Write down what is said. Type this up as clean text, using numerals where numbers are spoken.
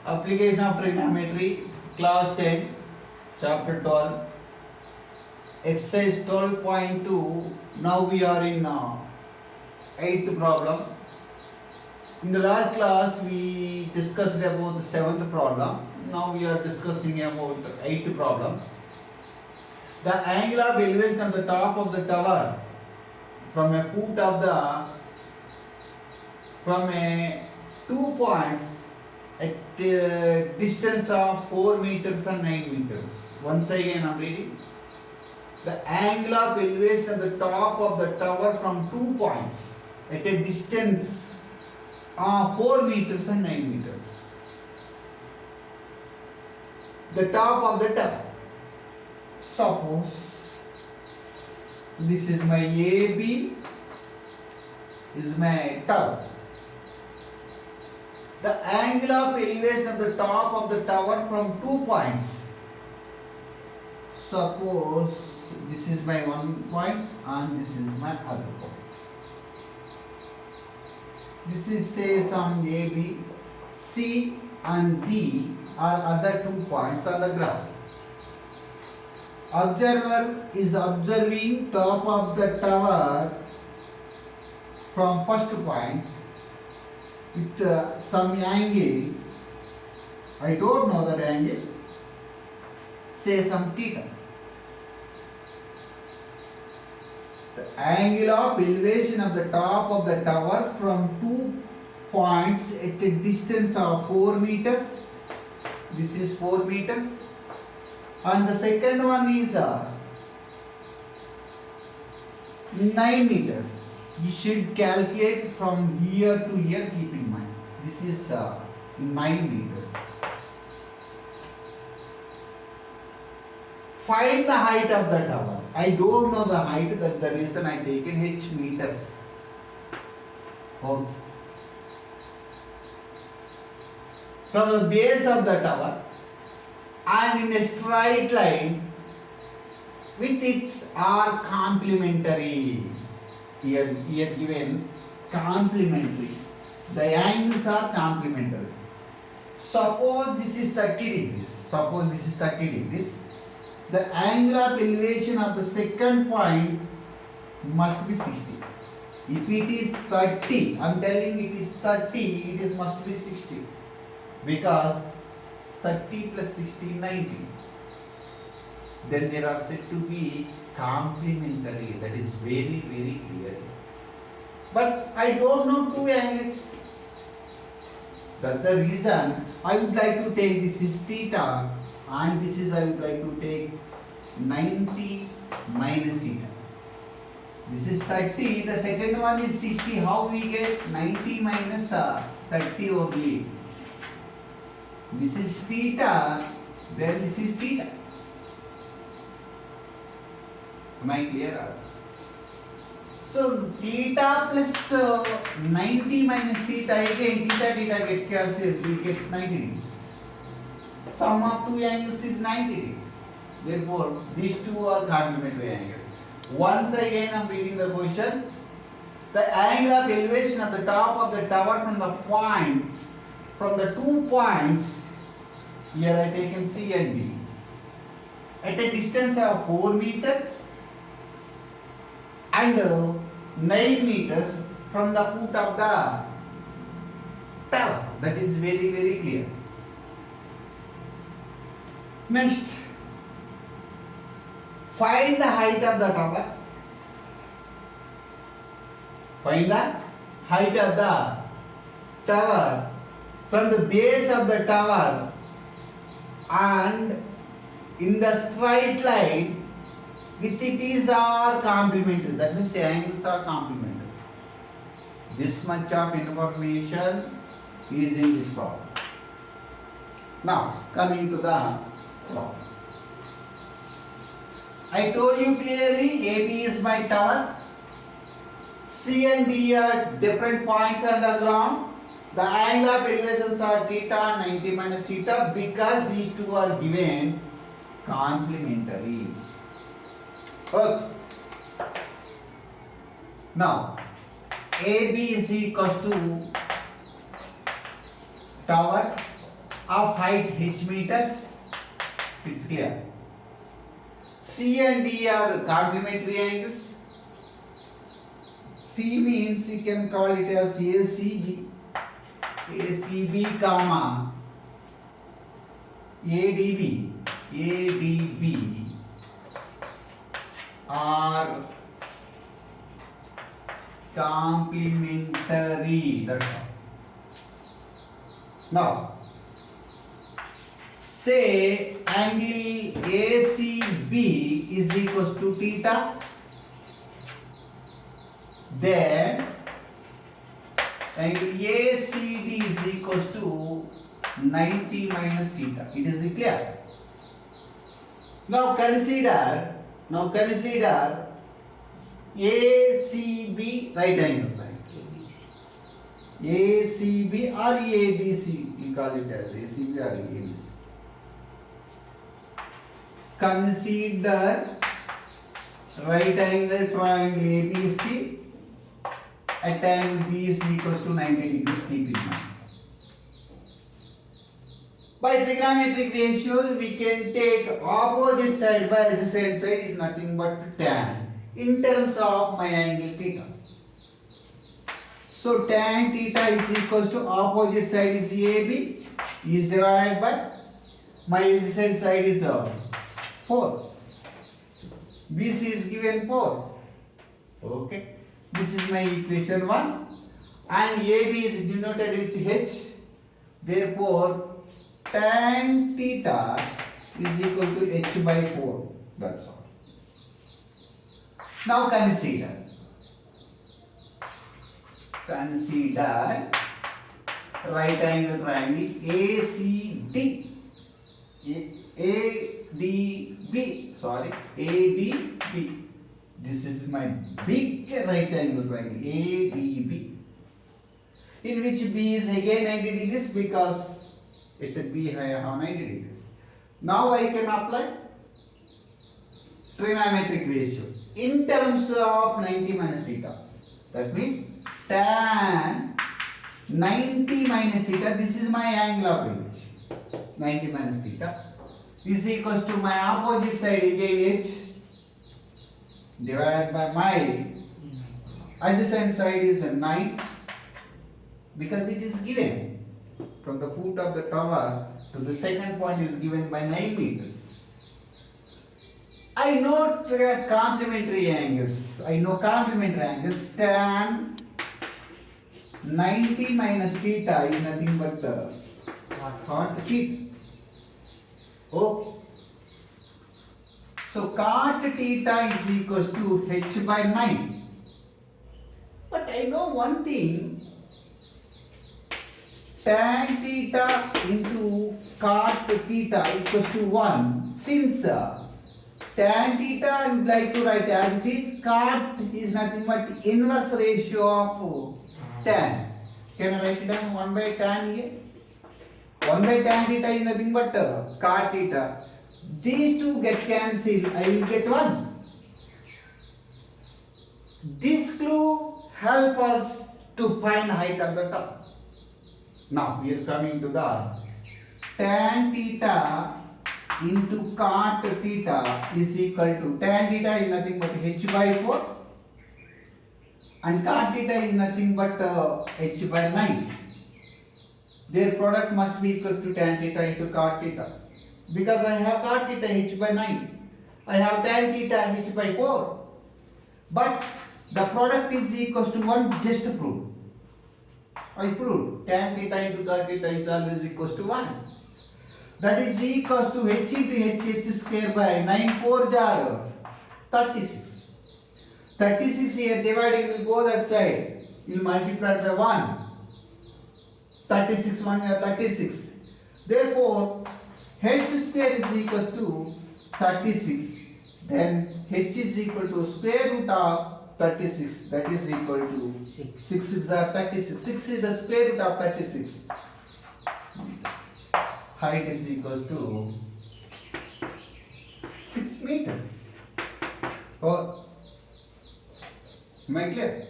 Application of trigonometry, class 10, chapter 12, exercise 12.2. Now we are in 8th problem. In the last class we discussed about the 7th problem. Now we are discussing about the 8th problem. The angle of elevation on the top of the tower from a put of the from a 2 points at a distance of 4 meters and 9 meters. Once again I am reading. The angle of elevation at the top of the tower from 2 points at a distance of 4 meters and 9 meters. The top of the tower. Suppose this is my AB, is my tower. The angle of elevation at the top of the tower from 2 points. Suppose this is my one point and this is my other point. This is say some A, B, C and D are other 2 points on the graph. Observer is observing top of the tower from first point with some angle. I don't know that angle. Say some theta. The angle of elevation of the top of the tower from 2 points at a distance of 4 meters. This is 4 meters. And the second one is 9 meters. You should calculate from here to here, keep in mind. This is 9 meters. Find the height of the tower. I don't know the height, that's the reason I taken h meters. Okay. From the base of the tower and in a straight line with its are complementary. Here given complementary. The angles are complementary. Suppose this is 30 degrees. Suppose this is 30 degrees. The angle of elevation of the second point must be 60. If it is 30, I am telling it is 30, it must be 60. Because 30 plus 60, 90. Then there are said to be complementary. That is very, very clear. But I don't know 2 angles. That's the reason I would like to take this is theta and this is I would like to take 90 minus theta. This is 30. The second one is 60. How we get 90 minus 30 only? This is theta, then this is theta. Am I clear? So theta plus 90 minus theta, again theta get cancelled, we get 90 degrees. Sum of 2 angles is 90 degrees. Therefore, these 2 are complementary angles. Once again I am reading the question. The angle of elevation at the top of the tower from the points, from the 2 points, here I taken C and D, at a distance of 4 meters and 9 meters from the foot of the tower. That is very, very clear. Next, find the height of the tower. Find the height of the tower from the base of the tower and in the straight line with it is are complementary. That means the angles are complementary. This much of information is in this problem. Now coming to the problem. I told you clearly AB is my tower. C and D are different points on the ground. The angle of elevations are theta, 90 minus theta, because these 2 are given complementary. Okay. Now, AB is equals to tower of height h meters. It's clear. C and D are complementary angles. C means you can call it as ACB. ACB comma ADB. ADB are complementary. That's all. Now, say angle ACB is equals to theta, then angle ACD is equals to 90 minus theta. It is clear. Now consider ACB right angle line. ACB or ABC, you call it as ACB or ABC. Consider right angle triangle ABC at angle B is equals to 90 degrees. Keep in mind. By trigonometric ratio, we can take opposite side by adjacent side is nothing but tan in terms of my angle theta. So tan theta is equals to opposite side is AB is divided by my adjacent side is 4. BC is given 4. Okay. This is my equation 1 and AB is denoted with H. Therefore, tan theta is equal to H by 4. That's all. Now consider right angle triangle ADB. This is my big right angle triangle ADB, in which B is again 90 degrees because it will be 90 degrees. Now I can apply trigonometric ratio in terms of 90 minus theta. That means tan 90 minus theta, this is my angle of elevation. 90 minus theta is equals to my opposite side again H divided by my adjacent side is 9 because it is given. From the foot of the tower to the second point is given by 9 meters. I know complementary angles. Tan 90 minus theta is nothing but cot theta. Okay. So cot theta is equals to H by 9. But I know one thing. Tan theta into cot theta equals to 1. Since tan theta I would like to write as it is, cot is nothing but inverse ratio of tan. Can I write it down 1 by tan here? 1 by tan theta is nothing but cot theta. These two get cancelled. I will get 1. This clue help us to find height of the top. Now we are coming to the tan theta into cot theta is equal to tan theta is nothing but H by 4 and cot theta is nothing but H by 9. Their product must be equal to tan theta into cot theta. Because I have cot theta H by 9. I have tan theta H by 4. But the product is equal to 1 just proved. I proved tan theta into cot theta is always equals to 1. That is equals to H into H square by 9 4 jar 36. 36 here dividing will go that side. You will multiply by 1. 36 1 36. Therefore, H square is equals to 36. Then H is equal to square root of 36. That is equal to 6 6 are 36. 6 is the square root of 36. Height is equals to 6 meters. Oh, am I clear?